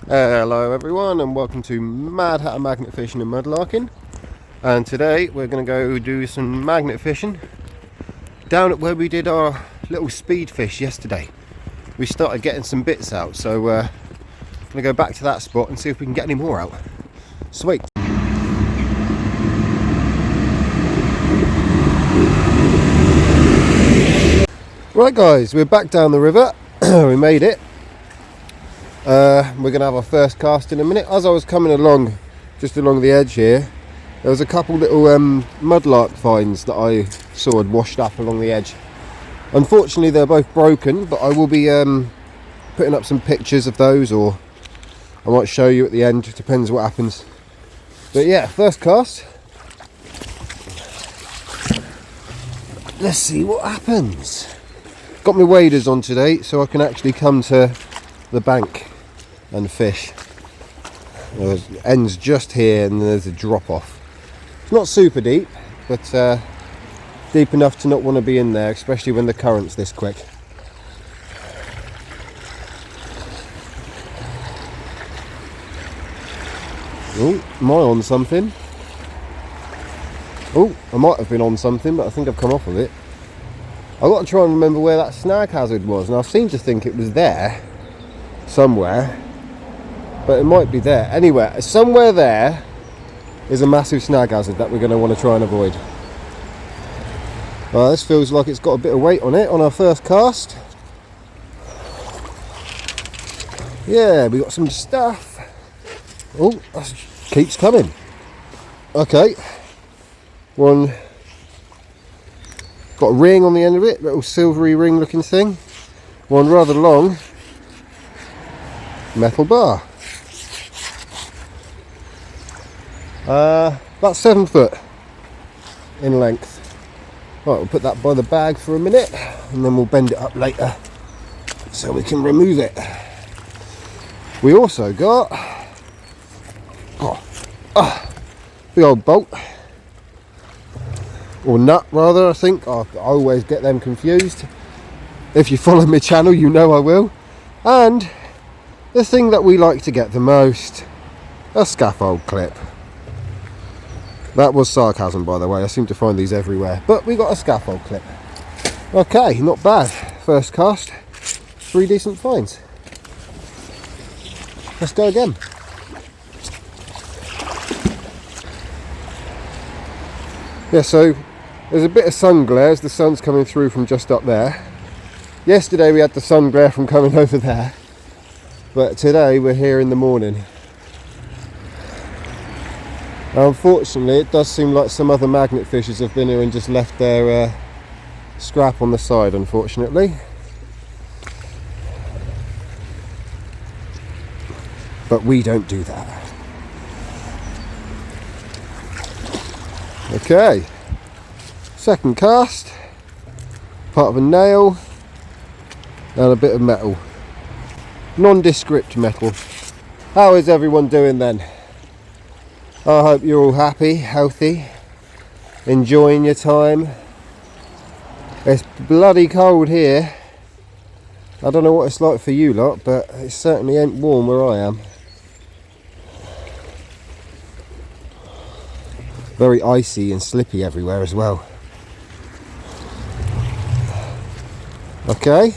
Hello everyone and welcome to Mad Hatter Magnet Fishing and Mudlarking, and today we're going to go do some magnet fishing down at where we did our little speed fish yesterday. We started getting some bits out, so we're going to go back to that spot and see if we can get any more out. Sweet. Right guys, we're back down the river. We made it. We're going to have our first cast in a minute. As I was coming along, just along the edge here, there was a couple little mudlark finds that I saw had washed up along the edge. Unfortunately they're both broken, but I will be putting up some pictures of those, or I might show you at the end, it depends what happens. But yeah, first cast. Let's see what happens. Got my waders on today so I can actually come to the bank and fish. It ends just here and there's a drop off. It's not super deep, but deep enough to not want to be in there, especially when the current's this quick. Oh, am I on something? Oh, I might have been on something, but I think I've come off of it. I've got to try and remember where that snag hazard was, and I seem to think it was there somewhere, but it might be there. Anyway, somewhere there is a massive snag hazard that we're going to want to try and avoid. Well, this feels like it's got a bit of weight on it on our first cast. Yeah, we got some stuff. Oh, that keeps coming. Okay, one got a ring on the end of it, little silvery ring looking thing. One rather long metal bar. About 7 foot in length. Right, we'll put that by the bag for a minute and then we'll bend it up later so we can remove it. We also got big old bolt, or nut rather, I think. I always get them confused. If you follow my channel you know I will. And the thing that we like to get the most, a scaffold clip. That was sarcasm, by the way, I seem to find these everywhere, but we got a scaffold clip. Okay, not bad. First cast, 3 decent finds. Let's go again. Yeah, so there's a bit of sun glare as the sun's coming through from just up there. Yesterday we had the sun glare from coming over there, but today we're here in the morning. Unfortunately, it does seem like some other magnet fishers have been here and just left their scrap on the side, unfortunately. But we don't do that. Okay, second cast, part of a nail and a bit of metal, nondescript metal. How is everyone doing then? I hope you're all happy, healthy, enjoying your time. It's bloody cold here. I don't know what it's like for you lot, but it certainly ain't warm where I am. Very icy and slippy everywhere as well. Okay.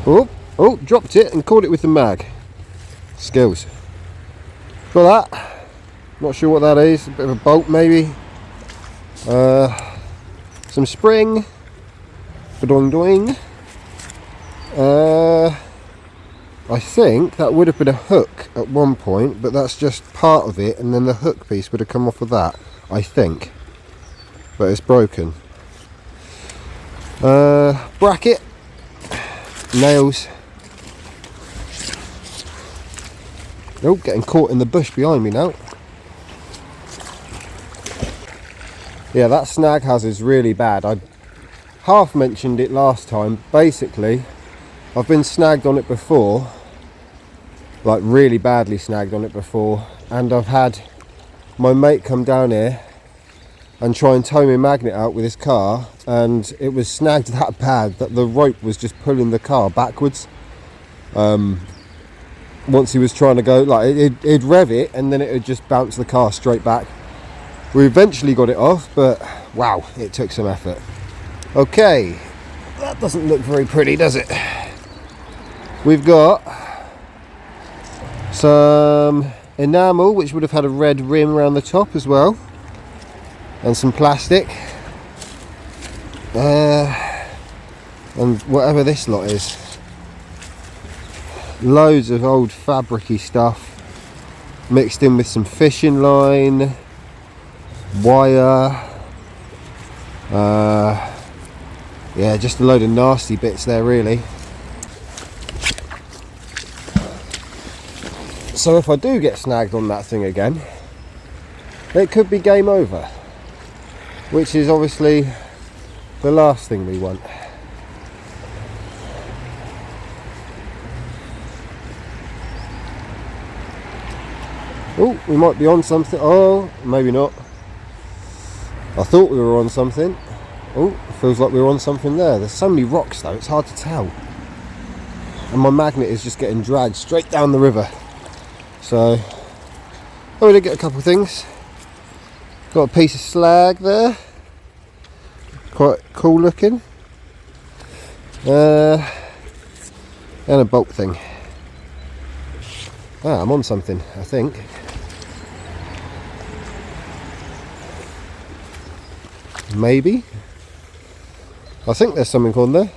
Oh, dropped it and caught it with the mag. Skills. Got that. Not sure what that is. A bit of a bolt maybe. Some spring. Ba-doing doing. I think that would have been a hook at one point, but that's just part of it, and then the hook piece would have come off of that, I think. But it's broken. Bracket. Nails. Oh, getting caught in the bush behind me now. Yeah, that snag hazard's really bad. I half mentioned it last time. Basically, I've been snagged on it before, like really badly snagged on it before, and I've had my mate come down here and try and tow my magnet out with this car, and it was snagged that bad that the rope was just pulling the car backwards. Once he was trying to go, like it'd rev it and then it would just bounce the car straight back. We eventually got it off, but wow, it took some effort. Okay, that doesn't look very pretty, does it? We've got some enamel, which would have had a red rim around the top as well, and some plastic, and whatever this lot is. Loads of old fabric-y stuff mixed in with some fishing line, wire, yeah, just a load of nasty bits there really. So if I do get snagged on that thing again, it could be game over, which is obviously the last thing we want. Oh, we might be on something. Oh, maybe not. I thought we were on something. Oh, feels like we were on something there. There's so many rocks though, it's hard to tell. And my magnet is just getting dragged straight down the river. So, oh, we did get a couple of things. Got a piece of slag there. Quite cool looking. And a bolt thing. Ah, I'm on something, I think. Maybe. I think there's something on there.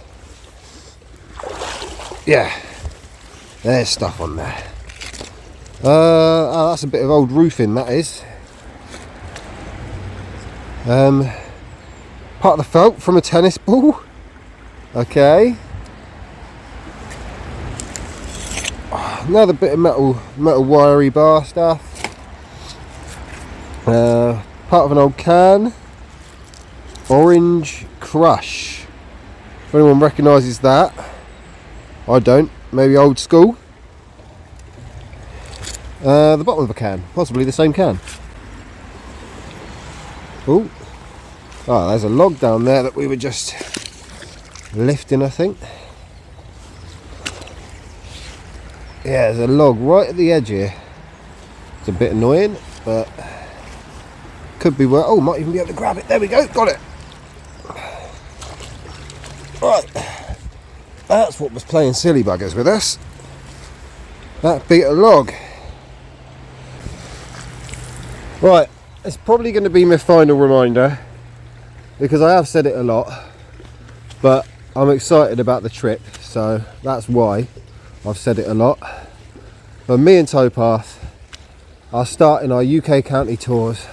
Yeah. There's stuff on there. Oh, that's a bit of old roofing, that is. Part of the felt from a tennis ball. Okay. Another bit of metal wiry bar stuff. Part of an old can. Orange Crush. If anyone recognises that, I don't. Maybe old school. The bottom of a can, possibly the same can. Oh, there's a log down there that we were just lifting, I think. Yeah, there's a log right at the edge here. It's a bit annoying, but could be worth. Oh, might even be able to grab it. There we go, got it. Right, that's what was playing silly buggers with us. That bit of log. Right, it's probably going to be my final reminder, because I have said it a lot, but I'm excited about the trip, so that's why I've said it a lot. But me and Towpath are starting our UK county tours.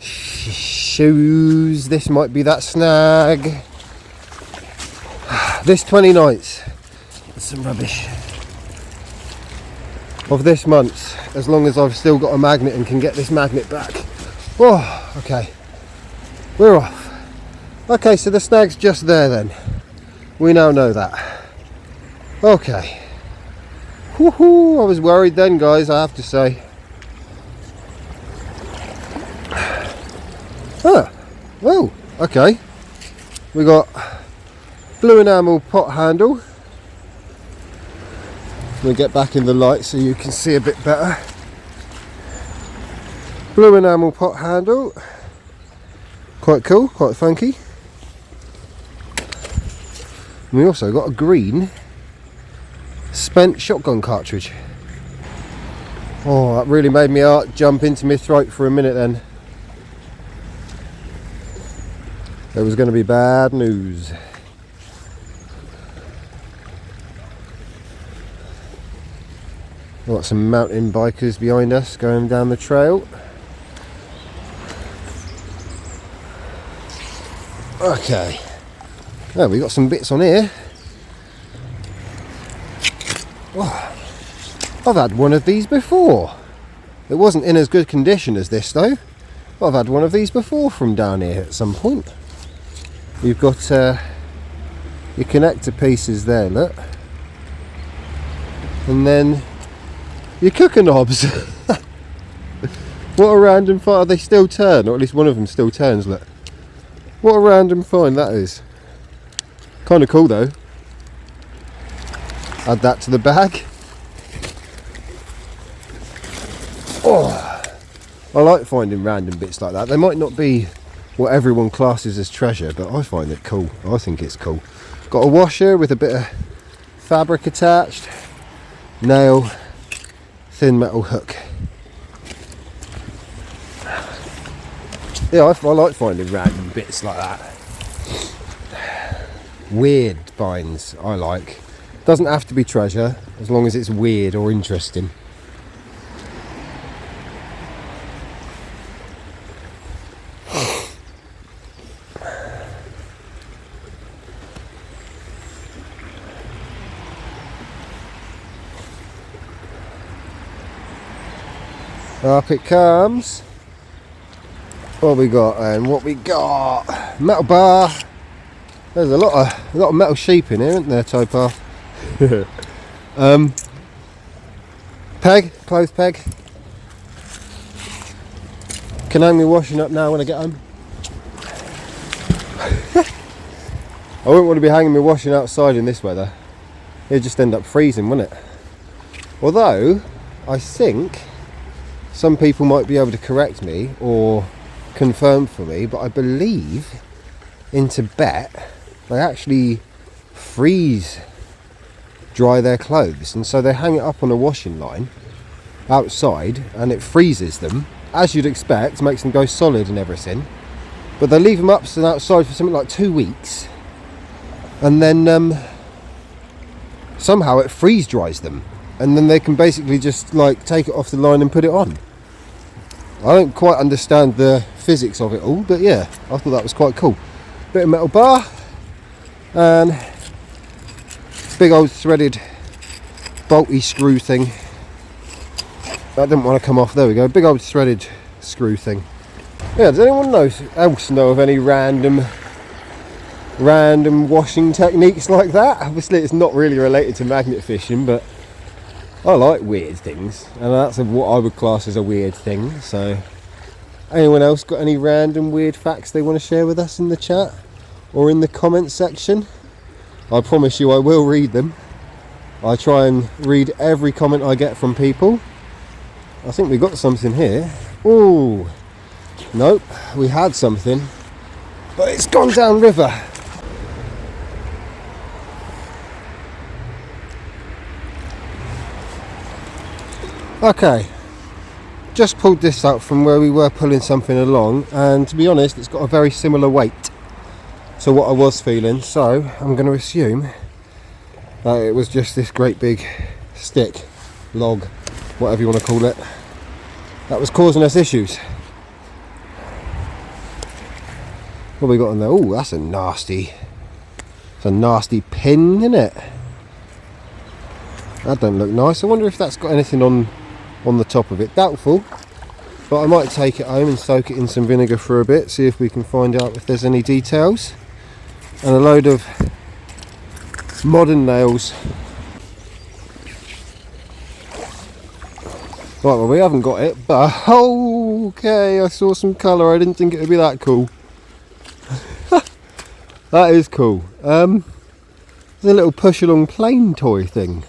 Shoes, this might be that snag. This 29th, there's some rubbish, of this month, as long as I've still got a magnet and can get this magnet back. Oh, okay, we're off. Okay, so the snag's just there then. We now know that. Okay. Woohoo, I was worried then, guys, I have to say. Oh, okay. We got blue enamel pot handle. We'll get back in the light so you can see a bit better. Blue enamel pot handle. Quite cool, quite funky. And we also got a green spent shotgun cartridge. Oh, that really made my heart jump into my throat for a minute then. It was going to be bad news. Got some mountain bikers behind us going down the trail. Okay. Oh, we got some bits on here. Oh, I've had one of these before. It wasn't in as good condition as this though. But I've had one of these before from down here at some point. You've got your connector pieces there, look. And then your cooker knobs. What a random find. They still turn, or at least one of them still turns, look. What a random find that is. Kind of cool though. Add that to the bag. Oh, I like finding random bits like that. They might not be what everyone classes as treasure, but I find it cool. I think it's cool. Got a washer with a bit of fabric attached, nail, thin metal hook. Yeah, I like finding random bits like that. Weird finds I like. Doesn't have to be treasure, as long as it's weird or interesting. Up it comes. What we got and what we got? Metal bar. There's a lot of metal sheep in here, isn't there, Towpath? Peg, clothes peg. Can hang me washing up now when I get home. I wouldn't want to be hanging me washing outside in this weather. It'd just end up freezing, wouldn't it? Although, I think some people might be able to correct me or confirm for me, but I believe in Tibet they actually freeze dry their clothes, and so they hang it up on a washing line outside and it freezes them, as you'd expect, makes them go solid and everything, but they leave them up and outside for something like 2 weeks, and then somehow it freeze dries them, and then they can basically just like take it off the line and put it on. I don't quite understand the physics of it all, but yeah, I thought that was quite cool. Bit of metal bar and big old threaded bolty screw thing. That didn't want to come off. There we go. Big old threaded screw thing. Yeah, does anyone else know of any random washing techniques like that? Obviously it's not really related to magnet fishing, but I like weird things, and that's what I would class as a weird thing. So anyone else got any random weird facts they want to share with us in the chat or in the comments section? I promise you I will read them. I try and read every comment I get from people. I think we got something here. Ooh, nope, we had something, but it's gone down river. Okay, just pulled this out from where we were pulling something along, and to be honest it's got a very similar weight to what I was feeling, so I'm going to assume that it was just this great big stick, log, whatever you want to call it, that was causing us issues. What have we got in there? Oh, that's a nasty pin, isn't it? That don't look nice. I wonder if that's got anything on the top of it. Doubtful, but I might take it home and soak it in some vinegar for a bit, see if we can find out if there's any details. And a load of modern nails. Right, well, we haven't got it, but okay, I saw some colour. I didn't think it would be that cool. That is cool. There's a little push along plane toy thing.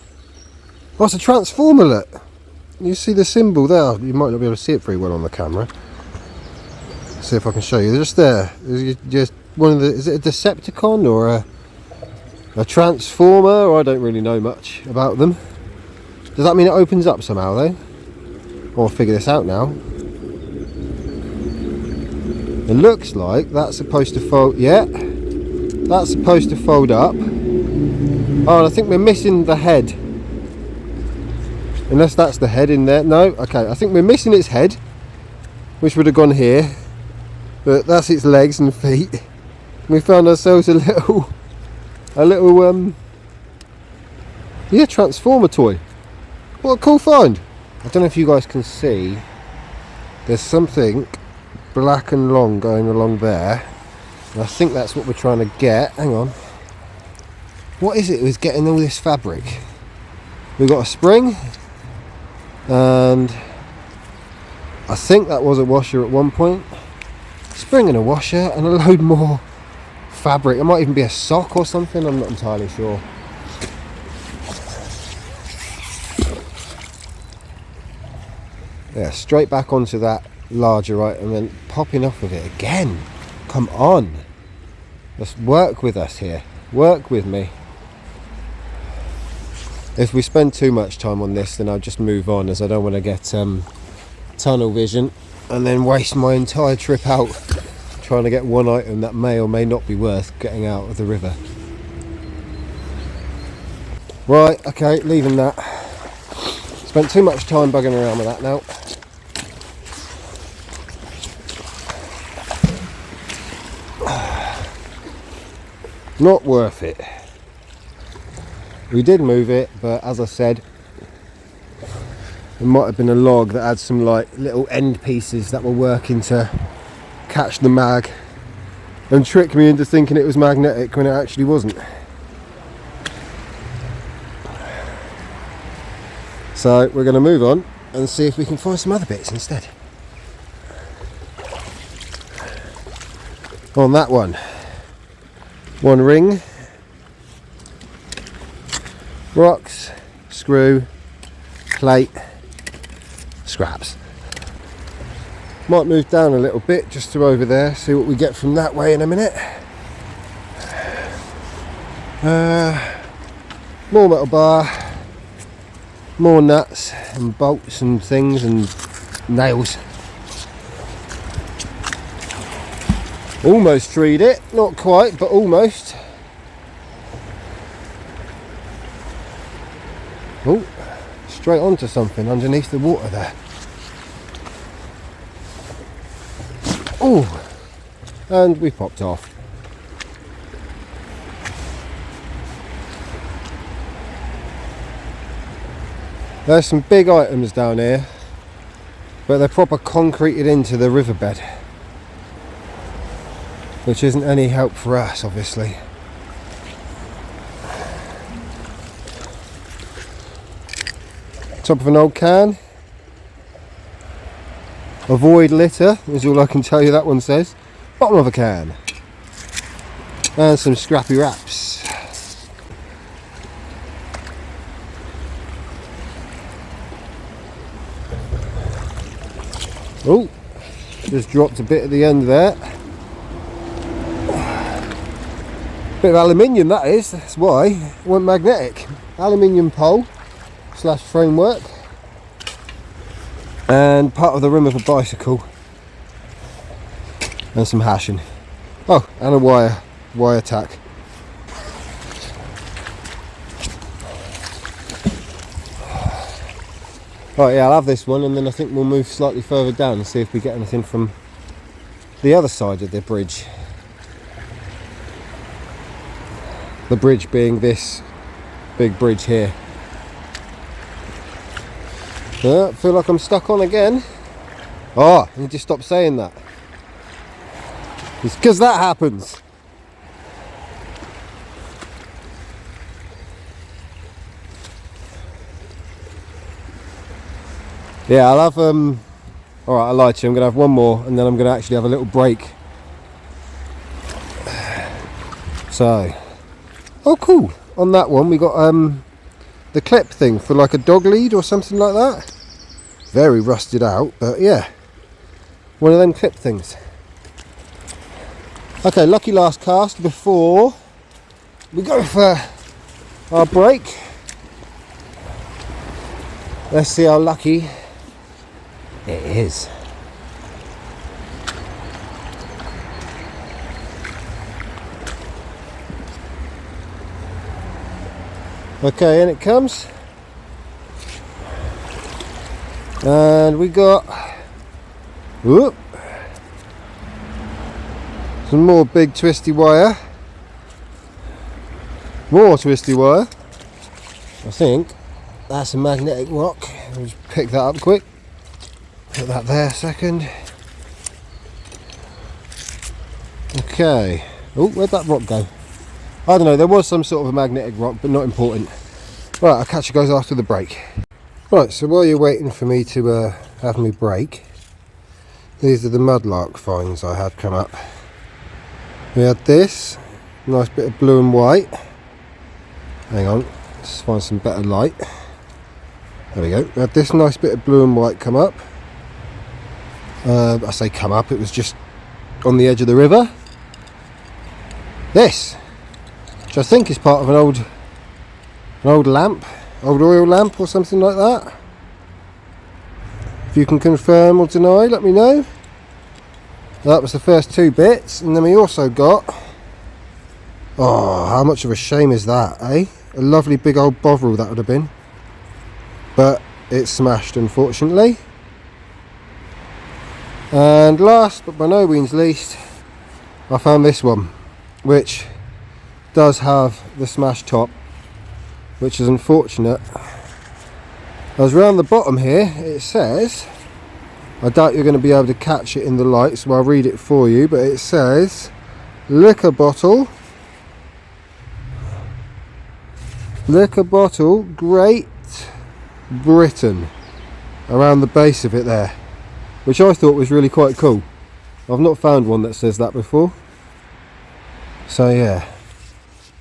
Oh, it's a transformer, look. You see the symbol there? You might not be able to see it very well on the camera. Let's see if I can show you. They're just there. Just one of the. Is it a Decepticon or a transformer? Or I don't really know much about them. Does that mean it opens up somehow though? I'll figure this out now. It looks like that's supposed to fold. Yeah, that's supposed to fold up. Oh, and I think we're missing the head. Unless that's the head in there. No, okay, I think we're missing its head, which would have gone here, but that's its legs and feet. We found ourselves a little transformer toy. What a cool find. I don't know if you guys can see, there's something black and long going along there, and I think that's what we're trying to get. Hang on, what is it with getting all this fabric? We've got a spring, and I think that was a washer at one point. Spring and a washer and a load more fabric. It might even be a sock or something, I'm not entirely sure. Yeah, straight back onto that larger item and popping off with it again. Come on. Let's work with us here. Work with me. If we spend too much time on this, then I'll just move on, as I don't want to get tunnel vision and then waste my entire trip out trying to get one item that may or may not be worth getting out of the river. Right, okay, leaving that. Spent too much time bugging around with that now. Not worth it. We did move it, but as I said, it might have been a log that had some like little end pieces that were working to catch the mag and trick me into thinking it was magnetic when it actually wasn't. So we're going to move on and see if we can find some other bits instead. On that one ring, rocks, screw, plate, scraps. Might move down a little bit just to over there, see what we get from that way in a minute. More metal bar, more nuts and bolts and things and nails. Almost treed it, not quite, but almost. Oh, straight onto something underneath the water there. Oh, and we popped off. There's some big items down here, but they're proper concreted into the riverbed, which isn't any help for us, obviously. Top of an old can. Avoid litter, is all I can tell you that one says. Bottom of a can. And some scrappy wraps. Oh, just dropped a bit at the end there. Bit of aluminium that is, that's why. It went magnetic. Aluminium pole / framework. And part of the rim of a bicycle. And some hashing. Oh, and a wire tack. Right, yeah, I'll have this one and then I think we'll move slightly further down and see if we get anything from the other side of the bridge. The bridge being this big bridge here. I feel like I'm stuck on again. Oh, I need to stop saying that. It's because that happens. Yeah, I'll have alright, I lied to you, I'm gonna have one more and then I'm gonna actually have a little break. So, oh cool, on that one we got the clip thing for like a dog lead or something like that. Very rusted out, but yeah, one of them clip things. Okay, lucky last cast before we go for our break. Let's see how lucky it is. Okay, in it comes. And we got whoop, some more big twisty wire. More twisty wire. I think that's a magnetic rock. I'll just pick that up quick. Put that there a second. Okay. Oh, where'd that rock go? I don't know, there was some sort of a magnetic rock, but not important. Right, I'll catch you guys after the break. Right, so while you're waiting for me to have me break, These are the mudlark finds I had come up. We had this nice bit of blue and white. Hang on, let's find some better light. There we go. We had this nice bit of blue and white come up. I say come up, it was just on the edge of the river. This, which I think is part of an old lamp, old oil lamp or something like that. If you can confirm or deny, let me know. That was the first two bits, and then we also got, oh, how much of a shame is that, eh? A lovely big old bovril that would have been, but it's smashed unfortunately. And last but by no means least, I found this one, which does have the smashed top, which is unfortunate. As round the bottom here it says, I doubt you're going to be able to catch it in the light, so I'll read it for you, but it says liquor bottle, Great Britain, around the base of it there, which I thought was really quite cool. I've not found one that says that before, so yeah,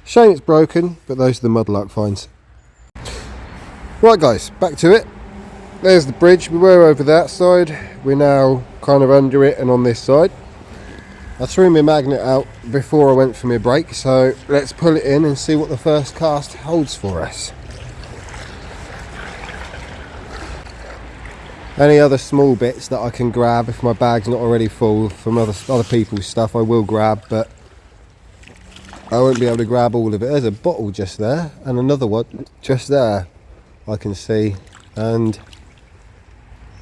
shame it's broken, but those are the mudlark finds. Right guys, back to it. There's the bridge. We were over that side, we're now kind of under it and on this side. I threw my magnet out before I went for my break, so let's pull it in and see what the first cast holds for us. Any other small bits that I can grab if my bag's not already full from other people's stuff I will grab, but I won't be able to grab all of it. There's a bottle just there and another one just there I can see, and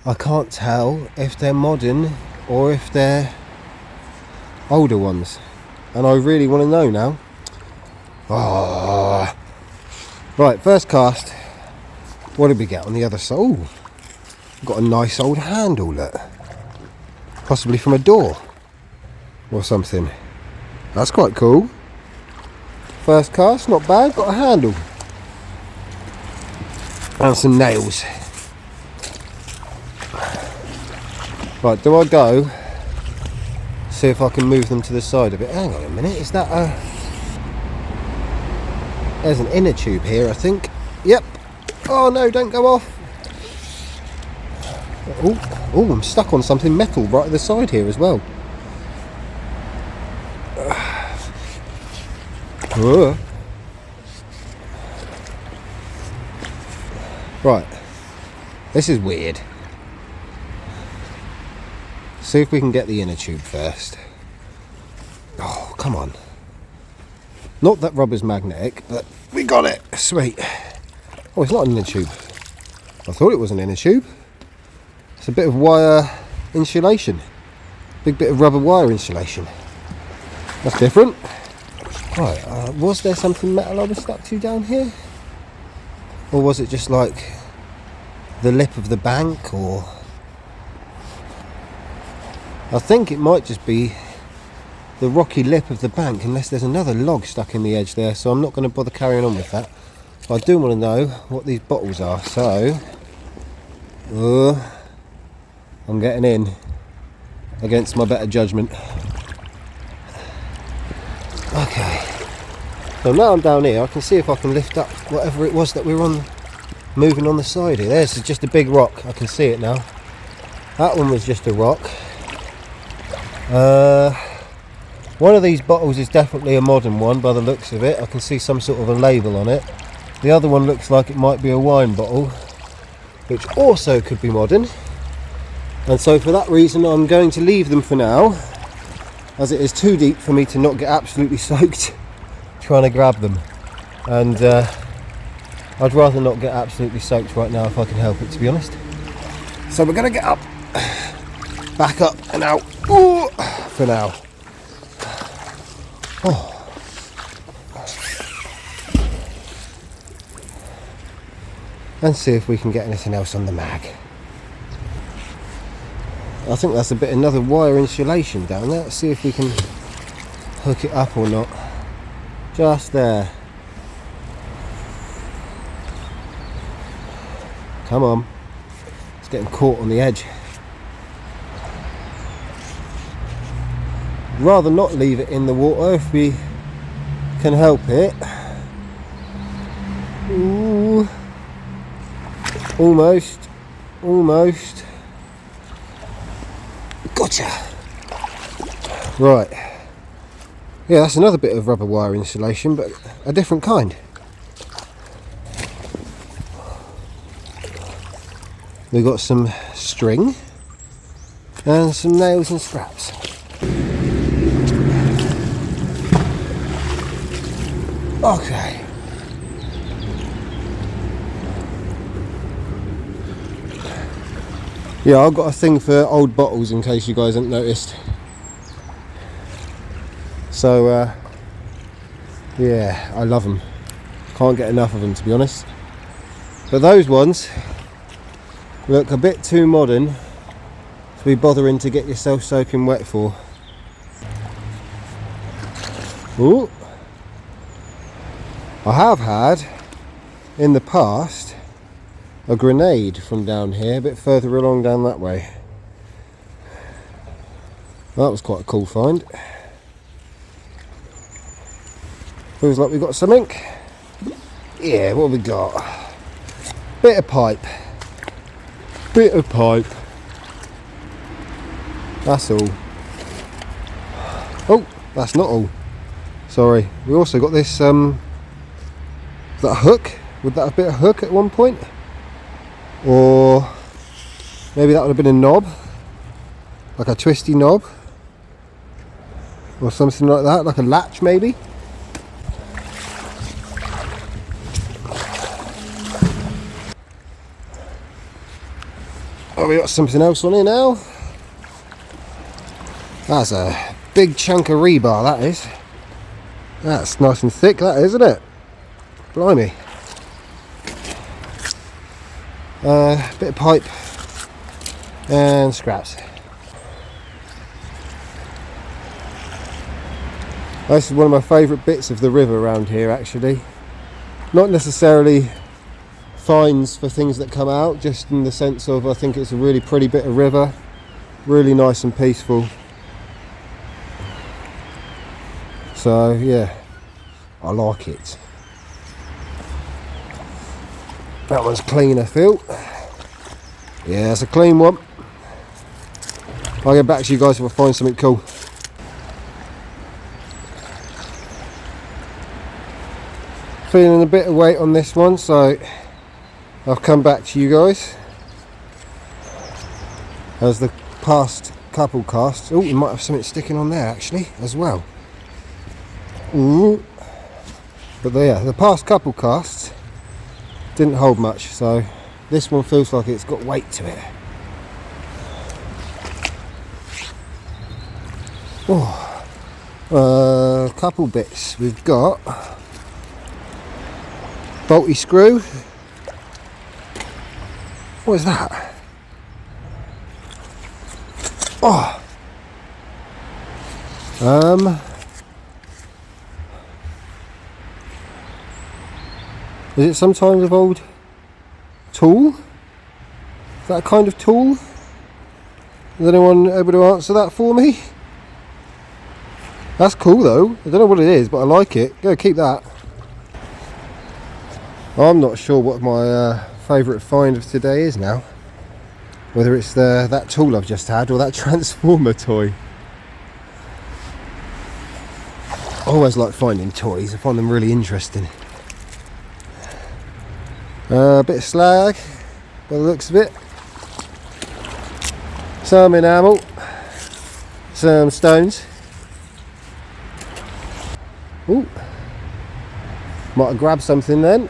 I can't tell if they're modern or if they're older ones, and I really want to know now. Oh. Right, first cast. What did we get on the other side? Ooh, got a nice old handle, look. Possibly from a door or something. That's quite cool. First cast, not bad, got a handle. And some nails. Right, do I go see if I can move them to the side a bit? Hang on a minute, is that a... There's an inner tube here, I think. Yep. Oh no, don't go off. Oh, I'm stuck on something metal right at the side here as well. Right, this is weird. See if we can get the inner tube first. Oh, come on. Not that rubber's magnetic, but we got it. Sweet. Oh, it's not an inner tube. I thought it was an inner tube. It's a bit of wire insulation. Big bit of rubber wire insulation. That's different. Right, was there something metal I was stuck to down here? Or was it just like the lip of the bank, or... I think it might just be the rocky lip of the bank, unless there's another log stuck in the edge there, so I'm not going to bother carrying on with that. But I do want to know what these bottles are, so I'm getting in against my better judgment. Okay, so now I'm down here, I can see if I can lift up whatever it was that we were on, moving on the side here. There's just a big rock, I can see it now. That one was just a rock. One of these bottles is definitely a modern one by the looks of it. I can see some sort of a label on it. The other one looks like it might be a wine bottle, which also could be modern. And so for that reason I'm going to leave them for now, as it is too deep for me to not get absolutely soaked trying to grab them. And I'd rather not get absolutely soaked right now if I can help it, to be honest. So we're going to get up, back up and out. Ooh, for now. Oh. And see if we can get anything else on the mag. I think that's a bit another wire insulation down there. Let's see if we can hook it up or not. Just there. Come on. It's getting caught on the edge. rather not leave it in the water if we can help it. Ooh. Almost. Gotcha. Right. Yeah, that's another bit of rubber wire insulation, but a different kind. We've got some string and some nails and straps. Okay. Yeah, I've got a thing for old bottles in case you guys haven't noticed. So, yeah, I love them. Can't get enough of them, to be honest. But those ones look a bit too modern to be bothering to get yourself soaking wet for. Ooh. I have had, in the past, a grenade from down here, a bit further along down that way. That was quite a cool find. Feels like we've got something. Yeah, what have we got? Bit of pipe. That's all. Oh, that's not all. Sorry. We also got this, is that a hook? Would that have been a hook at one point? Or maybe that would have been a knob, like a twisty knob, or something like that, like a latch maybe. Oh, we got something else on here now. That's a big chunk of rebar, that is. That's nice and thick, that is, isn't it? Blimey. Bit of pipe and scraps. This is one of my favourite bits of the river around here, actually. Not necessarily finds for things that come out, just in the sense of I think it's a really pretty bit of river, really nice and peaceful. So yeah, I like it. That one's clean, I feel. Yeah, it's a clean one. I'll get back to you guys if I find something cool. Feeling a bit of weight on this one, so I'll come back to you guys. As the past couple casts. Oh, we might have something sticking on there actually as well. Ooh. But yeah, the past couple casts didn't hold much, so this one feels like it's got weight to it. Oh, a couple bits. We've got bolty screw. What is that? Oh. Is it some kind of old tool? Is that a kind of tool? Is anyone able to answer that for me? That's cool though. I don't know what it is, but I like it. Go keep that. I'm not sure what my favourite find of today is now. Whether it's that tool I've just had or that transformer toy. I always like finding toys. I find them really interesting. A bit of slag by the looks of it. Some enamel. Some stones. Ooh. Might have grabbed something then.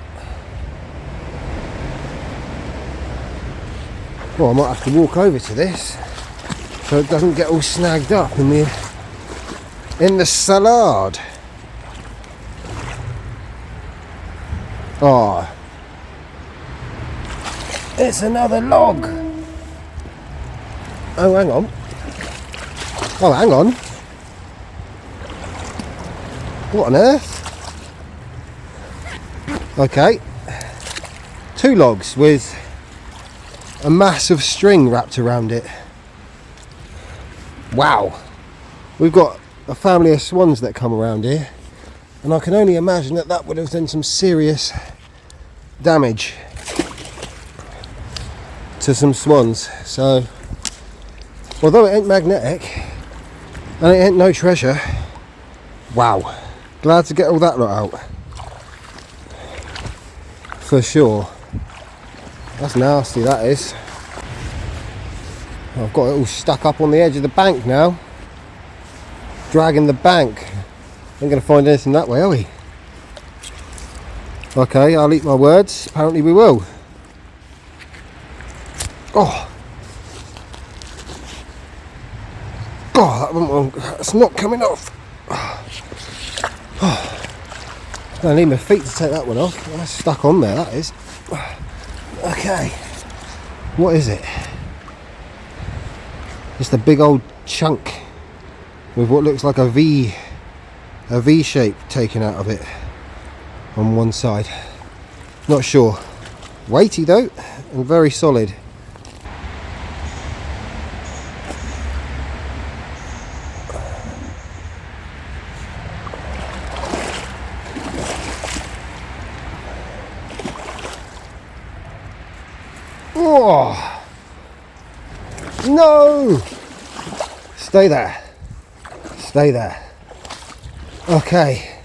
Well, I might have to walk over to this so it doesn't get all snagged up in the salad. Oh, it's another log. Oh, hang on. Oh, hang on. What on earth? Okay. 2 logs with a mass of string wrapped around it. Wow. We've got a family of swans that come around here, and I can only imagine that that would have done some serious damage to some swans. So although it ain't magnetic and it ain't no treasure, wow, glad to get all that lot out for sure. That's nasty, that is. I've got it all stuck up on the edge of the bank now, dragging the bank. Ain't gonna find anything that way, are we? Okay, I'll eat my words. Apparently we will. Oh, God, that one, that's not coming off. Oh. I need my feet to take that one off. That's stuck on there, that is. Okay, what is it? Just a big old chunk with what looks like a V shape taken out of it on one side. Not sure. Weighty though, and very solid. Oh no! Stay there. Stay there. Okay.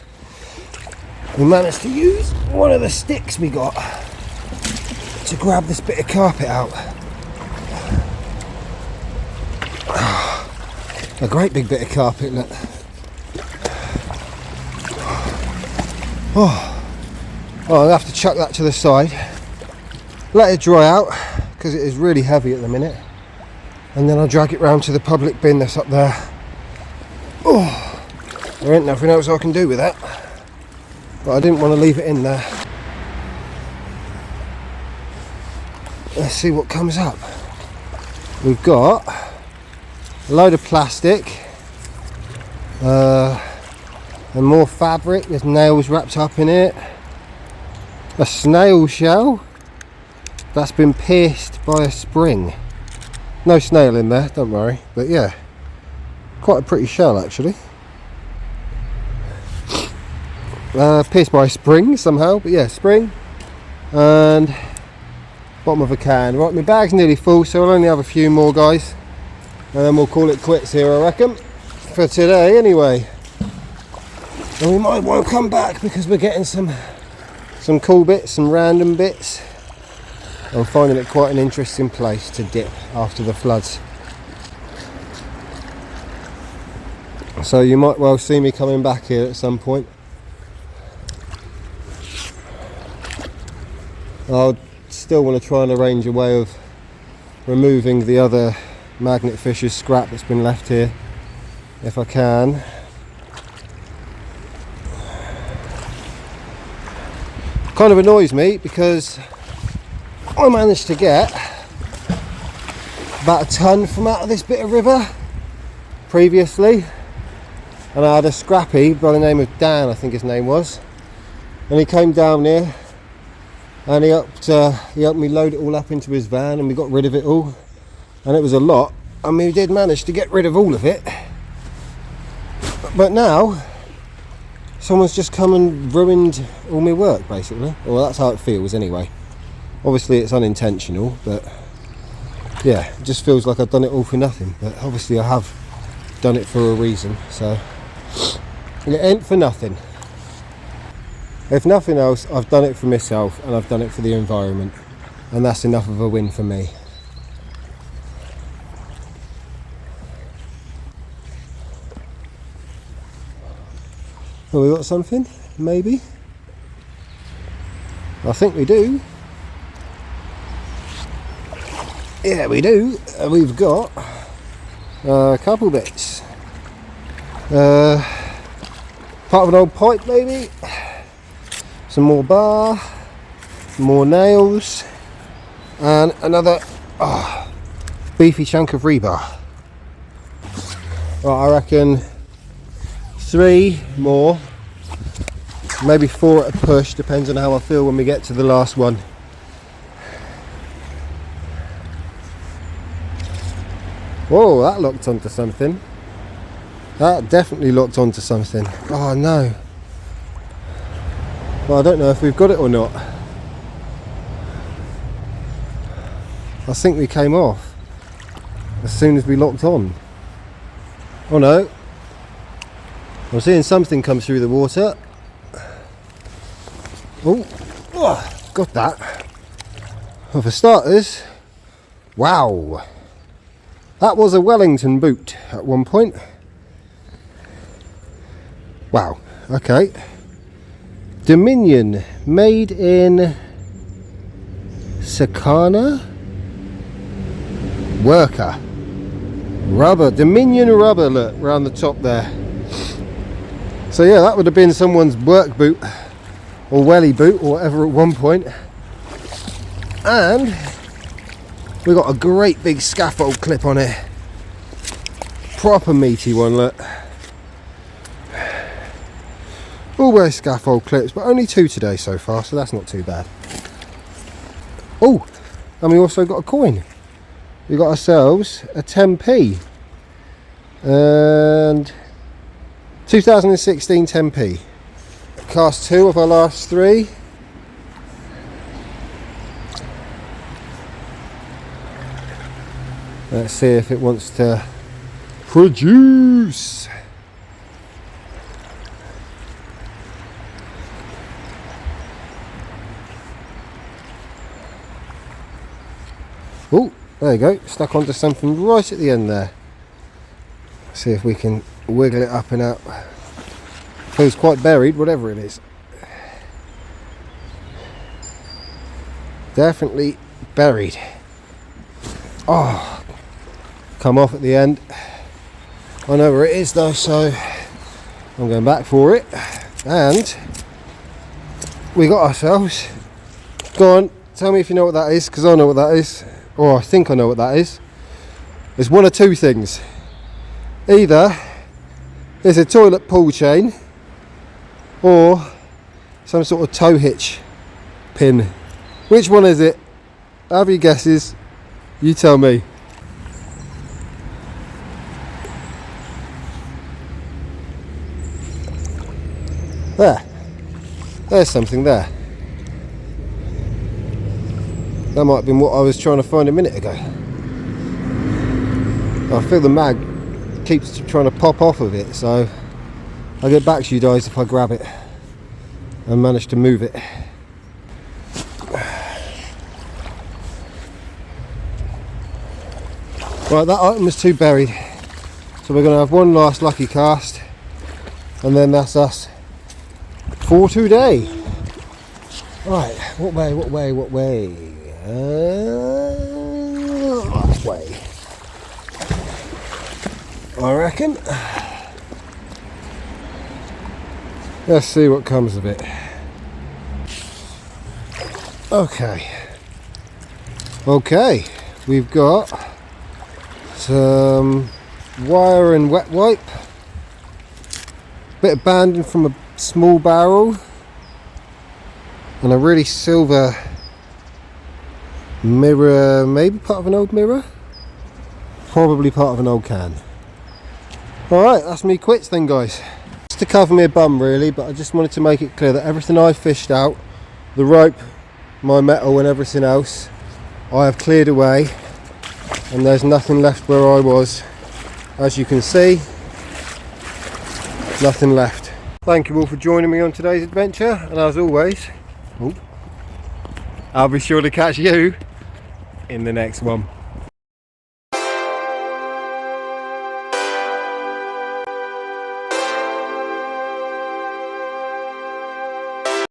We managed to use one of the sticks we got to grab this bit of carpet out. A great big bit of carpet, look. Oh, I'll have to chuck that to the side. Let it dry out, because it is really heavy at the minute. And then I'll drag it round to the public bin that's up there. Oh, there ain't nothing else I can do with that. But I didn't want to leave it in there. Let's see what comes up. We've got a load of plastic, and more fabric. There's nails wrapped up in it. A snail shell that's been pierced by a spring. No snail in there, don't worry, but yeah, quite a pretty shell actually. Pierced by a spring somehow, but yeah, spring. And bottom of a can. Right, my bag's nearly full, so I'll only have a few more, guys, and then we'll call it quits here, I reckon, for today anyway. And we might well come back because we're getting some cool bits, some random bits. I'm finding it quite an interesting place to dip after the floods. So you might well see me coming back here at some point. I'll still want to try and arrange a way of removing the other magnet fish's scrap that's been left here, if I can. Kind of annoys me because I managed to get about a ton from out of this bit of river previously, and I had a scrappy by the name of Dan, I think his name was, and he came down here and he helped me load it all up into his van, and we got rid of it all, and it was a lot, and we did manage to get rid of all of it. But now someone's just come and ruined all my work basically. Well, that's how it feels anyway. Obviously it's unintentional, but yeah, it just feels like I've done it all for nothing. But obviously I have done it for a reason, so it ain't for nothing. If nothing else, I've done it for myself and I've done it for the environment, and that's enough of a win for me. Have we got something? Maybe? I think we do. Yeah, we do. We've got a couple bits. Part of an old pipe maybe. Some more bar. More nails. And another beefy chunk of rebar. Right, I reckon 3 more. Maybe 4 at a push, depends on how I feel when we get to the last one. Whoa, that locked onto something. That definitely locked onto something. Oh no. Well, I don't know if we've got it or not. I think we came off as soon as we locked on. Oh no. I'm seeing something come through the water. Oh, got that. Well, for starters, wow. That was a Wellington boot at one point. Wow, okay. Dominion, made in Sakana. Worker. Rubber, Dominion rubber, look, around the top there. So yeah, that would have been someone's work boot or welly boot or whatever at one point. And we got a great big scaffold clip on it. Proper meaty one, look. Always scaffold clips, but only 2 today so far, so that's not too bad. Oh, and we also got a coin. We got ourselves a 10p. And 2016 10p. Cast 2 of our last 3. Let's see if it wants to produce. Oh, there you go, stuck onto something right at the end there. See if we can wiggle it up and out. Feels quite buried, whatever it is. Definitely buried. Oh, come off at the end. I know where it is though, so I'm going back for it. And we got ourselves, go on, tell me if you know what that is, because I know what that is. Or I think I know what that is. It's one of 2 things. Either it's a toilet pull chain or some sort of tow hitch pin. Which one is it? Have your guesses. You tell me. There's something there. That might have been what I was trying to find a minute ago. I feel the mag keeps trying to pop off of it, so I'll get back to you guys if I grab it and manage to move it. Right, that item was too buried, so we're going to have one last lucky cast and then that's us for today. Right, what way? That way, I reckon. Let's see what comes of it. Okay, we've got some wire and wet wipe, bit of banding from a small barrel, and a really silver mirror, maybe part of an old mirror, probably part of an old can. Alright, that's me quits then, guys. Just to cover my bum really, but I just wanted to make it clear that everything I fished out, the rope, my metal and everything else, I have cleared away, and there's nothing left where I was. As you can see, nothing left. Thank you all for joining me on today's adventure, and as always, I'll be sure to catch you in the next one.